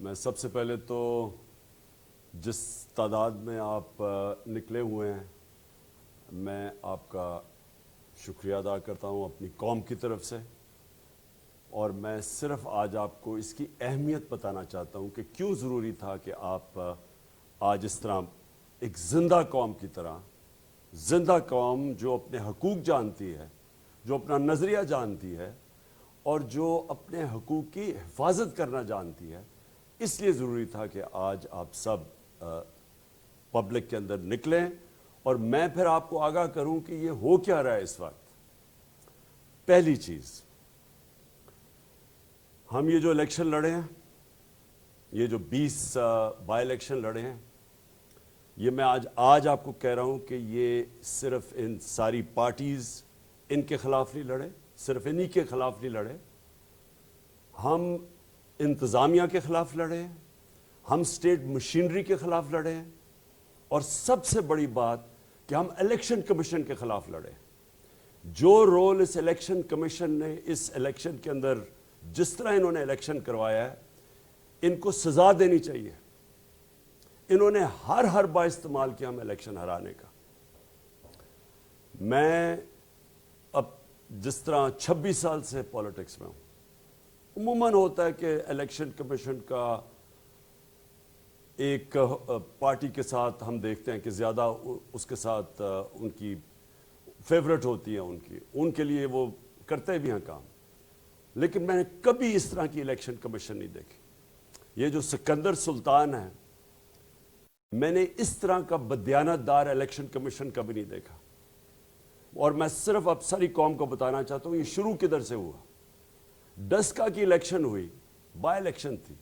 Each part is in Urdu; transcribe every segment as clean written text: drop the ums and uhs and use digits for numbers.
میں سب سے پہلے تو جس تعداد میں آپ نکلے ہوئے ہیں میں آپ کا شکریہ ادا کرتا ہوں اپنی قوم کی طرف سے، اور میں صرف آج آپ کو اس کی اہمیت بتانا چاہتا ہوں کہ کیوں ضروری تھا کہ آپ آج اس طرح ایک زندہ قوم کی طرح، زندہ قوم جو اپنے حقوق جانتی ہے، جو اپنا نظریہ جانتی ہے اور جو اپنے حقوق کی حفاظت کرنا جانتی ہے، اس لیے ضروری تھا کہ آج آپ سب پبلک کے اندر نکلیں اور میں پھر آپ کو آگاہ کروں کہ یہ ہو کیا رہا ہے اس وقت۔ پہلی چیز، ہم یہ جو الیکشن لڑے ہیں، یہ جو 20 بائی الیکشن لڑے ہیں، یہ میں آج آپ کو کہہ رہا ہوں کہ یہ صرف ان ساری پارٹیز ان کے خلاف نہیں لڑے، صرف انہی کے خلاف نہیں لڑے، ہم انتظامیہ کے خلاف لڑے ہیں، ہم اسٹیٹ مشینری کے خلاف لڑے ہیں، اور سب سے بڑی بات کہ ہم الیکشن کمیشن کے خلاف لڑے۔ جو رول اس الیکشن کمیشن نے اس الیکشن کے اندر، جس طرح انہوں نے الیکشن کروایا ہے، ان کو سزا دینی چاہیے۔ انہوں نے ہر با استعمال کیا ہم الیکشن ہرانے کا۔ میں اب جس طرح 26 سال سے پولیٹکس میں ہوں، عموماً ہوتا ہے کہ الیکشن کمیشن کا ایک پارٹی کے ساتھ ہم دیکھتے ہیں کہ زیادہ اس کے ساتھ ان کی فیورٹ ہوتی ہے، ان کے لیے وہ کرتے بھی ہیں کام، لیکن میں نے کبھی اس طرح کی الیکشن کمیشن نہیں دیکھی۔ یہ جو سکندر سلطان ہے، میں نے اس طرح کا بدیانت دار الیکشن کمیشن کبھی نہیں دیکھا، اور میں صرف اب ساری قوم کو بتانا چاہتا ہوں یہ شروع کدھر سے ہوا۔ ڈسکا کی الیکشن ہوئی، بائی الیکشن تھی،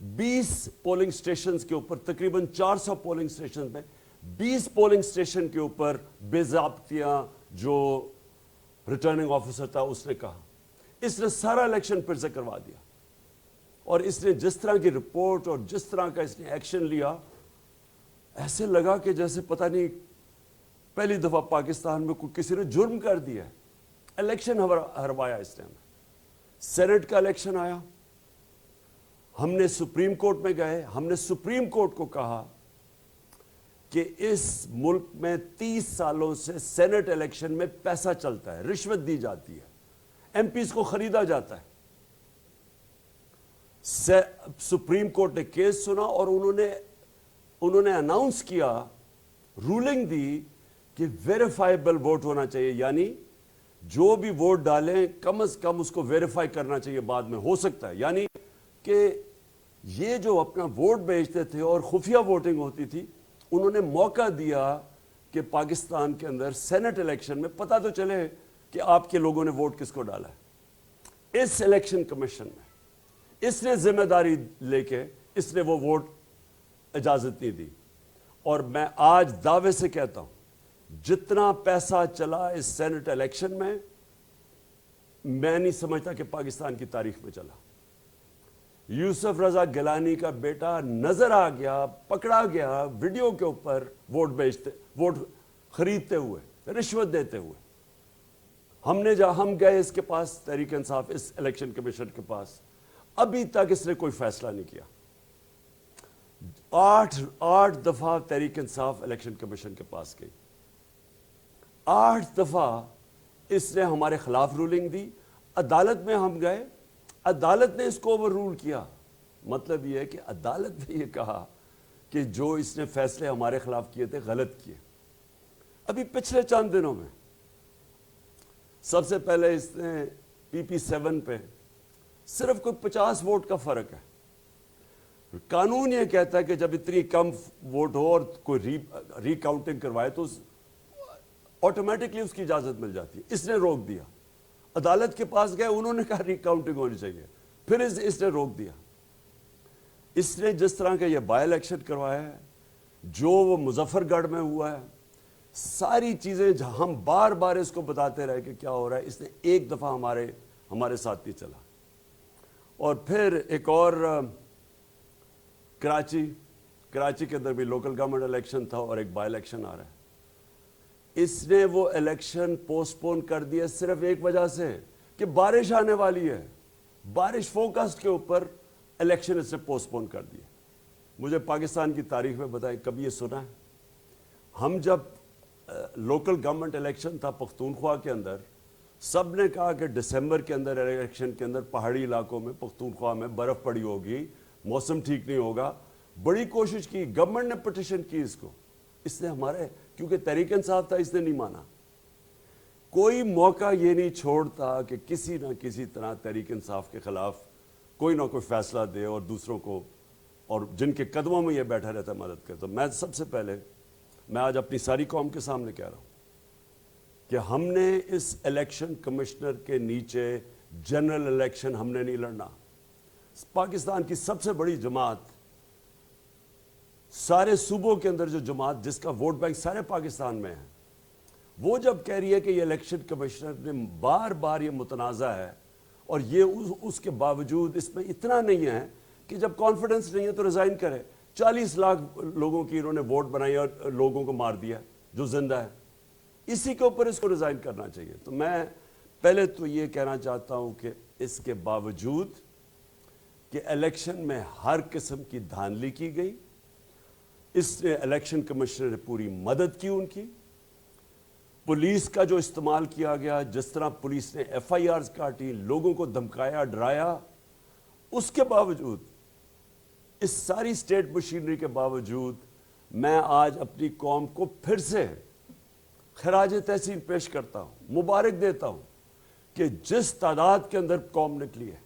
20 پولنگ سٹیشنز کے اوپر، تقریباً 400 پولنگ سٹیشنز میں 20 پولنگ سٹیشن کے اوپر بے ضابطیاں جو ریٹرننگ آفیسر تھا اس نے کہا، اس نے سارا الیکشن پھر سے کروا دیا، اور اس نے جس طرح کی رپورٹ اور جس طرح کا اس نے ایکشن لیا، ایسے لگا کہ جیسے پتہ نہیں پہلی دفعہ پاکستان میں کوئی کسی نے جرم کر دیا ہے۔ الیکشن ہروایا اس نے۔ سینٹ کا الیکشن آیا، ہم نے سپریم کورٹ میں گئے، ہم نے سپریم کورٹ کو کہا کہ اس ملک میں 30 سالوں سے سینٹ الیکشن میں پیسہ چلتا ہے، رشوت دی جاتی ہے، ایم پیز کو خریدا جاتا ہے۔ سپریم کورٹ نے کیس سنا اور انہوں نے اناؤنس کیا، رولنگ دی کہ ویریفائبل ووٹ ہونا چاہیے، یعنی جو بھی ووٹ ڈالیں کم از کم اس کو ویریفائی کرنا چاہیے، بعد میں ہو سکتا ہے، یعنی کہ یہ جو اپنا ووٹ بیچتے تھے اور خفیہ ووٹنگ ہوتی تھی، انہوں نے موقع دیا کہ پاکستان کے اندر سینٹ الیکشن میں پتہ تو چلے کہ آپ کے لوگوں نے ووٹ کس کو ڈالا ہے۔ اس الیکشن کمیشن میں اس نے ذمہ داری لے کے اس نے وہ ووٹ اجازت نہیں دی، اور میں آج دعوے سے کہتا ہوں جتنا پیسہ چلا اس سینٹ الیکشن میں نہیں سمجھتا کہ پاکستان کی تاریخ میں چلا۔ یوسف رضا گیلانی کا بیٹا نظر آ گیا، پکڑا گیا ویڈیو کے اوپر ووٹ خریدتے ہوئے، رشوت دیتے ہوئے۔ ہم گئے اس کے پاس، تحریک انصاف، اس الیکشن کمیشن کے پاس، ابھی تک اس نے کوئی فیصلہ نہیں کیا۔ 8 دفعہ تحریک انصاف الیکشن کمیشن کے پاس گئی، 8 دفعہ اس نے ہمارے خلاف رولنگ دی، عدالت میں ہم گئے، عدالت نے اس کو اوور رول کیا۔ مطلب یہ ہے کہ عدالت نے یہ کہا کہ جو اس نے فیصلے ہمارے خلاف کیے تھے غلط کیے۔ ابھی پچھلے چند دنوں میں سب سے پہلے اس نے PP7 پہ صرف کوئی 50 ووٹ کا فرق ہے۔ قانون یہ کہتا ہے کہ جب اتنی کم ووٹ ہو اور کوئی ری کاؤنٹنگ کروائے تو آٹومیٹکلی اس کی اجازت مل جاتی ہے۔ اس نے روک دیا، عدالت کے پاس گئے، انہوں نے کہا ری کاؤنٹنگ ہونی چاہیے، پھر اس نے روک دیا۔ اس نے جس طرح کا یہ بائی الیکشن کروایا ہے، جو وہ مظفر گڑھ میں ہوا ہے، ساری چیزیں ہم بار بار اس کو بتاتے رہے کہ کیا ہو رہا ہے، اس نے ایک دفعہ ہمارے ساتھ نہیں چلا۔ اور پھر ایک اور کراچی کے اندر بھی لوکل گورنمنٹ الیکشن تھا اور ایک بائی الیکشن آ رہا ہے۔ اس نے وہ الیکشن پوسٹ پون کر دیا صرف ایک وجہ سے کہ بارش آنے والی ہے، بارش فوکسڈ کے اوپر الیکشن اس نے پوسٹ پون کر دیا. مجھے پاکستان کی تاریخ میں بتائیں کبھی یہ سنا ہے؟ ہم جب لوکل گورنمنٹ الیکشن تھا پختونخوا کے اندر، سب نے کہا کہ دسمبر کے اندر الیکشن کے اندر پہاڑی علاقوں میں پختونخوا میں برف پڑی ہوگی، موسم ٹھیک نہیں ہوگا. بڑی کوشش کی، گورنمنٹ نے پٹیشن کی اس کو. اس نے ہمارے کیونکہ تحریک انصاف تھا، اس نے نہیں مانا. کوئی موقع یہ نہیں چھوڑتا کہ کسی نہ کسی طرح تحریک انصاف کے خلاف کوئی نہ کوئی فیصلہ دے اور دوسروں کو، اور جن کے قدموں میں یہ بیٹھا رہتا مدد کرتا. میں سب سے پہلے میں آج اپنی ساری قوم کے سامنے کہہ رہا ہوں کہ ہم نے اس الیکشن کمشنر کے نیچے جنرل الیکشن ہم نے نہیں لڑنا. پاکستان کی سب سے بڑی جماعت، سارے صوبوں کے اندر جو جماعت جس کا ووٹ بینک سارے پاکستان میں ہے، وہ جب کہہ رہی ہے کہ یہ الیکشن کمشنر نے بار بار یہ متنازع ہے، اور یہ اس کے باوجود اس میں اتنا نہیں ہے کہ جب کانفیڈنس نہیں ہے تو ریزائن کرے. 40 لاکھ لوگوں کی انہوں نے ووٹ بنائی اور لوگوں کو مار دیا جو زندہ ہے. اسی کے اوپر اس کو ریزائن کرنا چاہیے. تو میں پہلے تو یہ کہنا چاہتا ہوں کہ اس کے باوجود کہ الیکشن میں ہر قسم کی دھاندلی کی گئی، اس نے الیکشن کمشنر نے پوری مدد کی ان کی. پولیس کا جو استعمال کیا گیا، جس طرح پولیس نے ایف آئی آرز کاٹی، لوگوں کو دھمکایا ڈرایا، اس کے باوجود، اس ساری اسٹیٹ مشینری کے باوجود، میں آج اپنی قوم کو پھر سے خراج تحسین پیش کرتا ہوں، مبارک دیتا ہوں کہ جس تعداد کے اندر قوم نکلی ہے.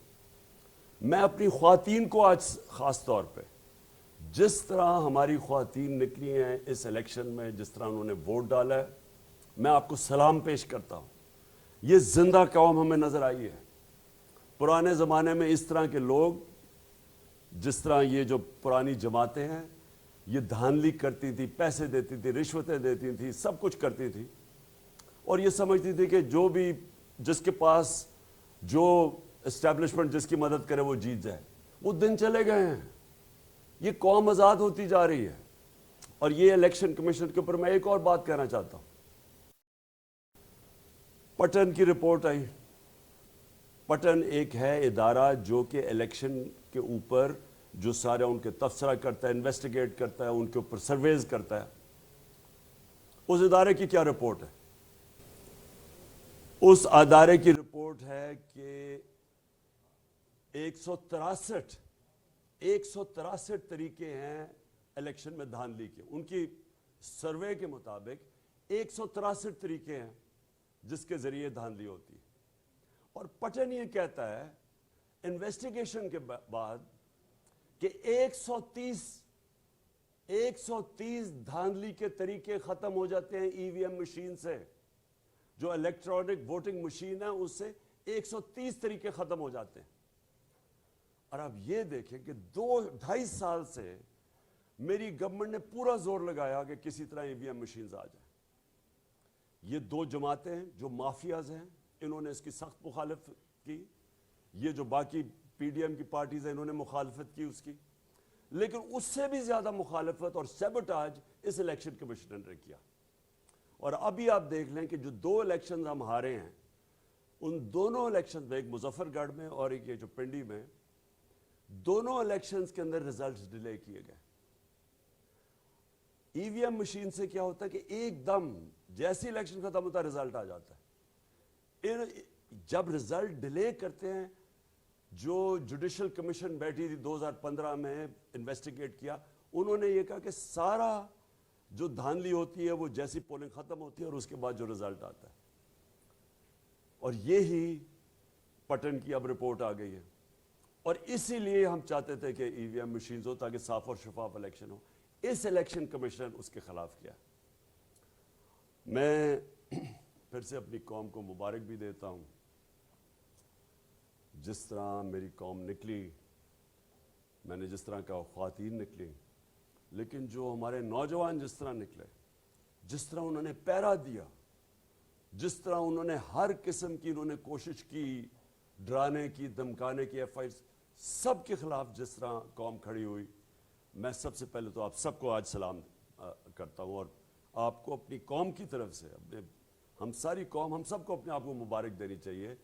میں اپنی خواتین کو آج خاص طور پہ، جس طرح ہماری خواتین نکلی ہیں اس الیکشن میں، جس طرح انہوں نے ووٹ ڈالا ہے، میں آپ کو سلام پیش کرتا ہوں. یہ زندہ قوم ہمیں نظر آئی ہے. پرانے زمانے میں اس طرح کے لوگ، جس طرح یہ جو پرانی جماعتیں ہیں، یہ دھاندلی کرتی تھی، پیسے دیتی تھی، رشوتیں دیتی تھی، سب کچھ کرتی تھی، اور یہ سمجھتی تھی کہ جو بھی جس کے پاس جو اسٹیبلشمنٹ جس کی مدد کرے وہ جیت جائے. وہ دن چلے گئے ہیں. یہ قوم آزاد ہوتی جا رہی ہے. اور یہ الیکشن کمیشن کے اوپر میں ایک اور بات کہنا چاہتا ہوں. پٹن کی رپورٹ آئی. پٹن ایک ہے ادارہ جو کہ الیکشن کے اوپر جو سارے ان کے تبصرہ کرتا ہے، انویسٹیگیٹ کرتا ہے، ان کے اوپر سرویز کرتا ہے. اس ادارے کی کیا رپورٹ ہے؟ اس ادارے کی رپورٹ ہے کہ 163 طریقے ہیں الیکشن میں دھاندلی کے. ان کی سروے کے مطابق 163 طریقے ہیں جس کے ذریعے دھاندلی ہوتی ہے. اور پٹن یہ کہتا ہے انویسٹیگیشن کے بعد کہ 130 دھاندلی کے طریقے ختم ہو جاتے ہیں ای وی ایم مشین سے. جو الیکٹرانک ووٹنگ مشین ہے اس سے 130 طریقے ختم ہو جاتے ہیں. اور اب یہ دیکھیں کہ 2-2.5 سال سے میری گورنمنٹ نے پورا زور لگایا کہ کسی طرح ای وی ایم مشینز آ جائیں. یہ دو جماعتیں ہیں جو مافیاز ہیں، انہوں نے اس کی سخت مخالفت کی. یہ جو باقی پی ڈی ایم کی پارٹیز ہیں انہوں نے مخالفت کی اس کی. لیکن اس سے بھی زیادہ مخالفت اور سیبوٹاج اس الیکشن کمیشن نے کیا. اور ابھی آپ دیکھ لیں کہ جو 2 الیکشنز ہم ہارے ہیں، ان دونوں الیکشنز میں، ایک مظفر گڑھ میں اور ایک یہ جو پنڈی میں، دونوں الیکشنز کے اندر ریزلٹس ڈیلے کیے گئے. ای وی ایم مشین سے کیا ہوتا ہے کہ ایک دم جیسی الیکشن ختم ہوتا ہے رزلٹ آ جاتا ہے. جب رزلٹ ڈیلے کرتے ہیں، جو جوڈیشل کمیشن بیٹھی تھی 2015 میں انویسٹیگیٹ کیا، انہوں نے یہ کہا کہ سارا جو دھاندلی ہوتی ہے وہ جیسی پولنگ ختم ہوتی ہے اور اس کے بعد جو رزلٹ آتا ہے. اور یہی پٹن کی اب رپورٹ آ گئی ہے. اور اسی لیے ہم چاہتے تھے کہ ای وی ایم مشینز ہو تاکہ صاف اور شفاف الیکشن ہو. اس الیکشن کمیشن اس کے خلاف کیا. میں پھر سے اپنی قوم کو مبارک بھی دیتا ہوں. جس طرح میری قوم نکلی، میں نے جس طرح کہا خواتین نکلی، لیکن جو ہمارے نوجوان جس طرح نکلے، جس طرح انہوں نے پیرا دیا، جس طرح انہوں نے ہر قسم کی انہوں نے کوشش کی، ڈرانے کی، دھمکانے کی، ایف آئی سب کے خلاف جس طرح قوم کھڑی ہوئی، میں سب سے پہلے تو آپ سب کو آج سلام کرتا ہوں. اور آپ کو اپنی قوم کی طرف سے، ہم ساری قوم، ہم سب کو اپنے آپ کو مبارک دینی چاہیے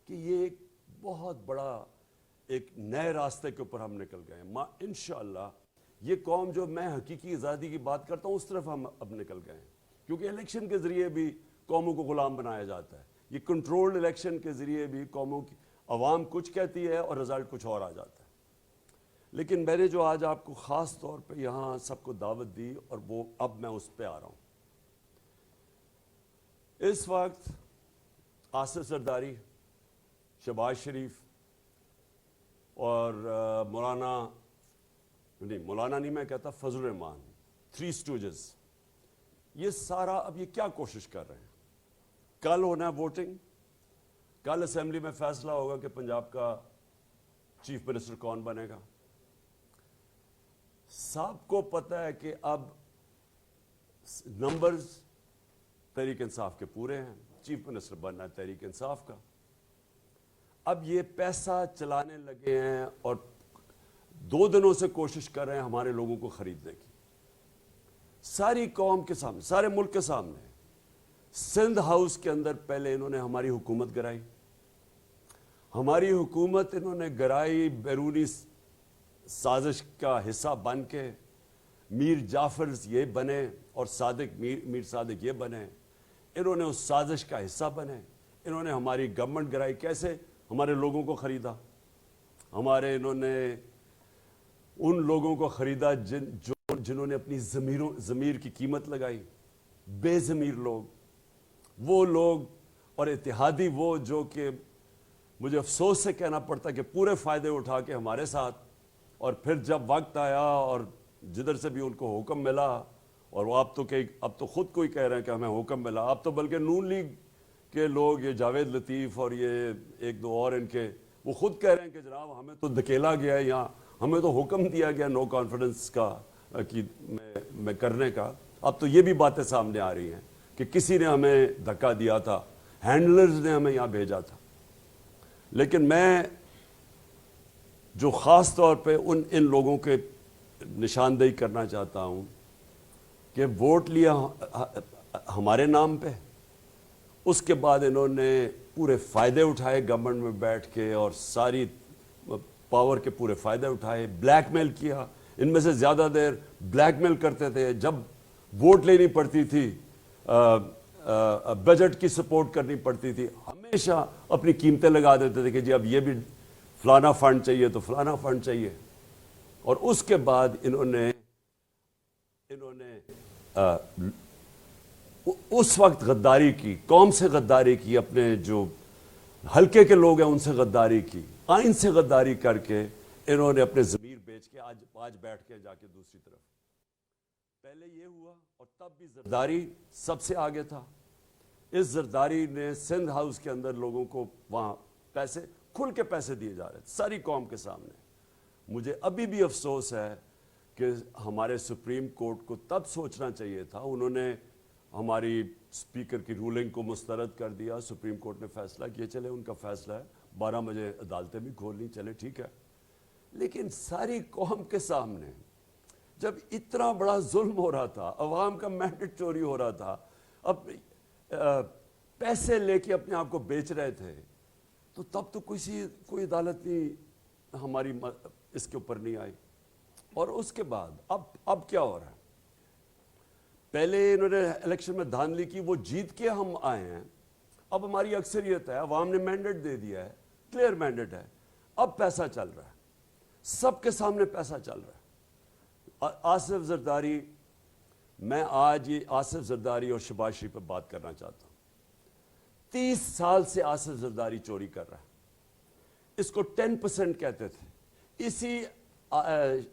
کہ یہ ایک بہت بڑا ایک نئے راستے کے اوپر ہم نکل گئے ہیں. انشاءاللہ یہ قوم جو میں حقیقی آزادی کی بات کرتا ہوں اس طرف ہم اب نکل گئے ہیں, کیونکہ الیکشن کے ذریعے بھی قوموں کو غلام بنایا جاتا ہے. یہ کنٹرولڈ الیکشن کے ذریعے بھی قوموں کی عوام کچھ کہتی ہے اور رزلٹ کچھ اور آ جاتا ہے. لیکن میں نے جو آج آپ کو خاص طور پہ یہاں سب کو دعوت دی, اور وہ اب میں اس پہ آ رہا ہوں. اس وقت آصف زرداری, شہباز شریف اور مولانا نہیں میں کہتا, فضل الرحمان, 3 اسٹوجز, یہ سارا اب یہ کیا کوشش کر رہے ہیں. کل ہونا ہے ووٹنگ, کل اسمبلی میں فیصلہ ہوگا کہ پنجاب کا چیف منسٹر کون بنے گا. سب کو پتہ ہے کہ اب نمبرز تحریک انصاف کے پورے ہیں, چیف منسٹر بننا ہے تحریک انصاف کا. اب یہ پیسہ چلانے لگے ہیں اور 2 دنوں سے کوشش کر رہے ہیں ہمارے لوگوں کو خریدنے کی, ساری قوم کے سامنے, سارے ملک کے سامنے. سندھ ہاؤس کے اندر پہلے انہوں نے ہماری حکومت گرائی, ہماری حکومت انہوں نے گرائی بیرونی سازش کا حصہ بن کے. میر جعفر یہ بنے اور میر صادق یہ بنے, انہوں نے اس سازش کا حصہ بنے. انہوں نے ہماری گورنمنٹ گرائی, کیسے ہمارے لوگوں کو خریدا. انہوں نے ان لوگوں کو خریدا جنہوں نے اپنی ضمیر کی قیمت لگائی, بے ضمیر لوگ, وہ لوگ, اور اتحادی وہ جو کہ مجھے افسوس سے کہنا پڑتا کہ پورے فائدے اٹھا کے ہمارے ساتھ, اور پھر جب وقت آیا اور جدھر سے بھی ان کو حکم ملا, اور وہ اب تو خود کوئی کہہ رہے ہیں کہ ہمیں حکم ملا, اب تو بلکہ نون لیگ کے لوگ, یہ جاوید لطیف اور یہ 1-2 اور ان کے, وہ خود کہہ رہے ہیں کہ جناب ہمیں تو دھکیلا گیا ہے, یہاں ہمیں تو حکم دیا گیا نو کانفیڈنس کا میں کرنے کا. اب تو یہ بھی باتیں سامنے آ رہی ہیں کہ کسی نے ہمیں دھکا دیا تھا, ہینڈلرز نے ہمیں یہاں بھیجا تھا. لیکن میں جو خاص طور پہ ان لوگوں کے نشاندہی کرنا چاہتا ہوں کہ ووٹ لیا ہمارے نام پہ, اس کے بعد انہوں نے پورے فائدے اٹھائے گورنمنٹ میں بیٹھ کے, اور ساری پاور کے پورے فائدے اٹھائے, بلیک میل کیا. ان میں سے زیادہ دیر بلیک میل کرتے تھے. جب ووٹ لینی پڑتی تھی, بجٹ کی سپورٹ کرنی پڑتی تھی, ہمیشہ اپنی قیمتیں لگا دیتے تھے کہ جی اب یہ بھی فلانا فنڈ چاہیے تو فلانا فنڈ چاہیے. اور اس کے بعد انہوں نے اس وقت غداری کی, قوم سے غداری کی, اپنے جو حلقے کے لوگ ہیں ان سے غداری کی, آئین سے غداری کر کے انہوں نے اپنے ضمیر بیچ کے آج بیٹھ کے جا کے دوسری طرف. پہلے یہ ہوا, اور تب بھی زرداری سب سے آگے تھا. اس زرداری نے سندھ ہاؤس کے اندر لوگوں کو وہاں پیسے کھل کے پیسے دیے جا رہے تھے ساری قوم کے سامنے. مجھے ابھی بھی افسوس ہے کہ ہمارے سپریم کورٹ کو تب سوچنا چاہیے تھا. انہوں نے ہماری اسپیکر کی رولنگ کو مسترد کر دیا. سپریم کورٹ نے فیصلہ کیا, چلے ان کا فیصلہ ہے, 12 بجے عدالتیں بھی کھول لیں, چلے ٹھیک ہے. لیکن ساری قوم کے سامنے جب اتنا بڑا ظلم ہو رہا تھا, عوام کا مینڈیٹ چوری ہو رہا تھا, اب پیسے لے کے اپنے آپ کو بیچ رہے تھے, تو تب تو کوئی عدالت نہیں ہماری اس کے اوپر نہیں آئی. اور اس کے بعد اب کیا ہو رہا ہے. پہلے انہوں نے الیکشن میں دھاندلی کی, وہ جیت کے ہم آئے ہیں, اب ہماری اکثریت ہے, عوام نے مینڈیٹ دے دیا ہے, کلیئر مینڈیٹ ہے, اب پیسہ چل رہا ہے, سب کے سامنے پیسہ چل رہا ہے. آصف زرداری, میں آج یہ آصف زرداری اور شہباز شریف پہ بات کرنا چاہتا ہوں. 30 سال سے آصف زرداری چوری کر رہا ہے. اس کو 10% کہتے تھے. اسی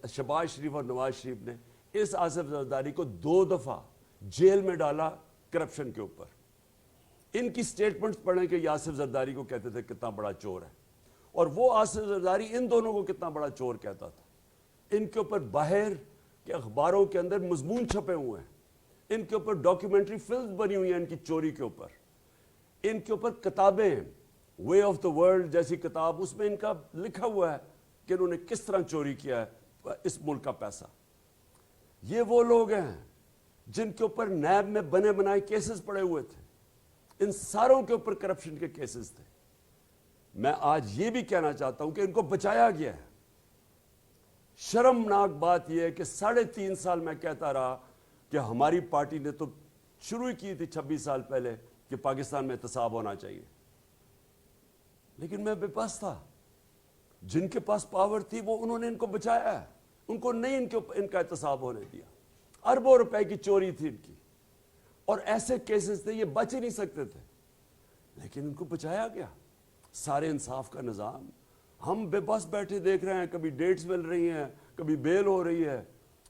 شہباز شریف اور نواز شریف نے اس آصف زرداری کو 2 دفعہ جیل میں ڈالا کرپشن کے اوپر. ان کی سٹیٹمنٹس پڑھیں کہ یہ آصف زرداری کو کہتے تھے کتنا بڑا چور ہے, اور وہ آصف زرداری ان دونوں کو کتنا بڑا چور کہتا تھا. ان کے اوپر باہر کے اخباروں کے اندر مضمون چھپے ہوئے ہیں, ان کے اوپر ڈاکیومنٹری فلمز بنی ہوئی ہیں ان کی چوری کے اوپر, ان کے اوپر کتابیں ہیں, وے آف دا ورلڈ جیسی کتاب, اس میں ان کا لکھا ہوا ہے کہ انہوں نے کس طرح چوری کیا ہے اس ملک کا پیسہ. یہ وہ لوگ ہیں جن کے اوپر نیب میں بنے بنائے کیسز پڑے ہوئے تھے, ان ساروں کے اوپر کرپشن کے کیسز تھے. میں آج یہ بھی کہنا چاہتا ہوں کہ ان کو بچایا گیا ہے. شرمناک بات یہ ہے کہ 3.5 سال میں کہتا رہا کہ ہماری پارٹی نے تو شروع ہی کی تھی 26 سال پہلے کہ پاکستان میں احتساب ہونا چاہیے, لیکن میں بے بس تھا. جن کے پاس پاور تھی وہ انہوں نے ان کو بچایا ہے, ان کو نہیں ان کا احتساب ہونے دیا. اربوں روپے کی چوری تھی ان کی, اور ایسے کیسز تھے یہ بچ ہی نہیں سکتے تھے, لیکن ان کو بچایا گیا. سارے انصاف کا نظام, ہم بے بس بیٹھے دیکھ رہے ہیں, کبھی ڈیٹس مل رہی ہیں, کبھی بیل ہو رہی ہے,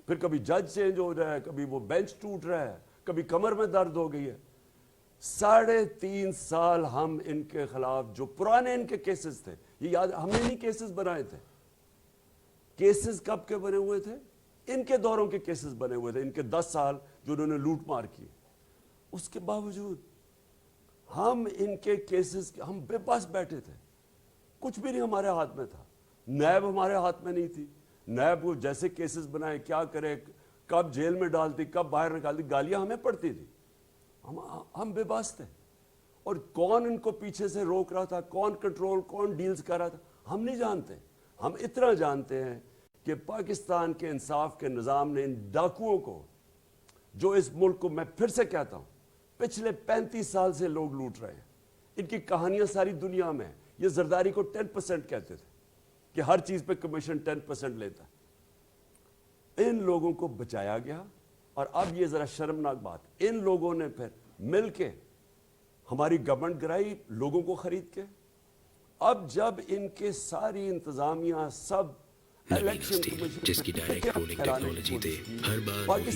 پھر کبھی جج چینج ہو رہا ہے, کبھی وہ بینچ ٹوٹ رہا ہے, کبھی کمر میں درد ہو گئی ہے. 3.5 سال ہم ان کے خلاف جو پرانے ان کے کیسز تھے, یہ یاد, ہم نے نہیں کیسز بنائے تھے. کیسز کب کے بنے ہوئے تھے؟ ان کے دوروں کے کیسز بنے ہوئے تھے, ان کے 10 سال جو انہوں نے لوٹ مار کی. اس کے باوجود ہم ان کے کیسز, ہم بے بس بیٹھے تھے, کچھ بھی نہیں ہمارے ہاتھ میں تھا. نیب ہمارے ہاتھ میں نہیں تھی. نیب کو جیسے کیسز بنائے, کیا کرے, کب جیل میں ڈالتی, کب باہر نکالتی, گالیاں ہمیں پڑتی تھی. ہم بے بس تھے. اور کون ان کو پیچھے سے روک رہا تھا, کون کنٹرول, کون ڈیلز کر رہا تھا, ہم نہیں جانتے. ہم اتنا جانتے ہیں کہ پاکستان کے انصاف کے نظام نے ان ڈاکوؤں کو, جو اس ملک کو, میں پھر سے کہتا ہوں, پچھلے 35 سال سے لوگ لوٹ رہے ہیں, ان کی کہانیاں ساری دنیا میں. یہ زرداری کو 10% کہتے تھے کہ ہر چیز پہ کمیشن 10% لیتا ہے. ان لوگوں کو بچایا گیا. اور اب یہ ذرا شرمناک بات, ان لوگوں نے پھر مل کے ہماری گورنمنٹ گرائی لوگوں کو خرید کے. اب جب ان کے ساری انتظامیہ سب نوین اسٹیل جس کی ڈائریکٹ رولنگ ٹیکنالوجی تھے ہر بار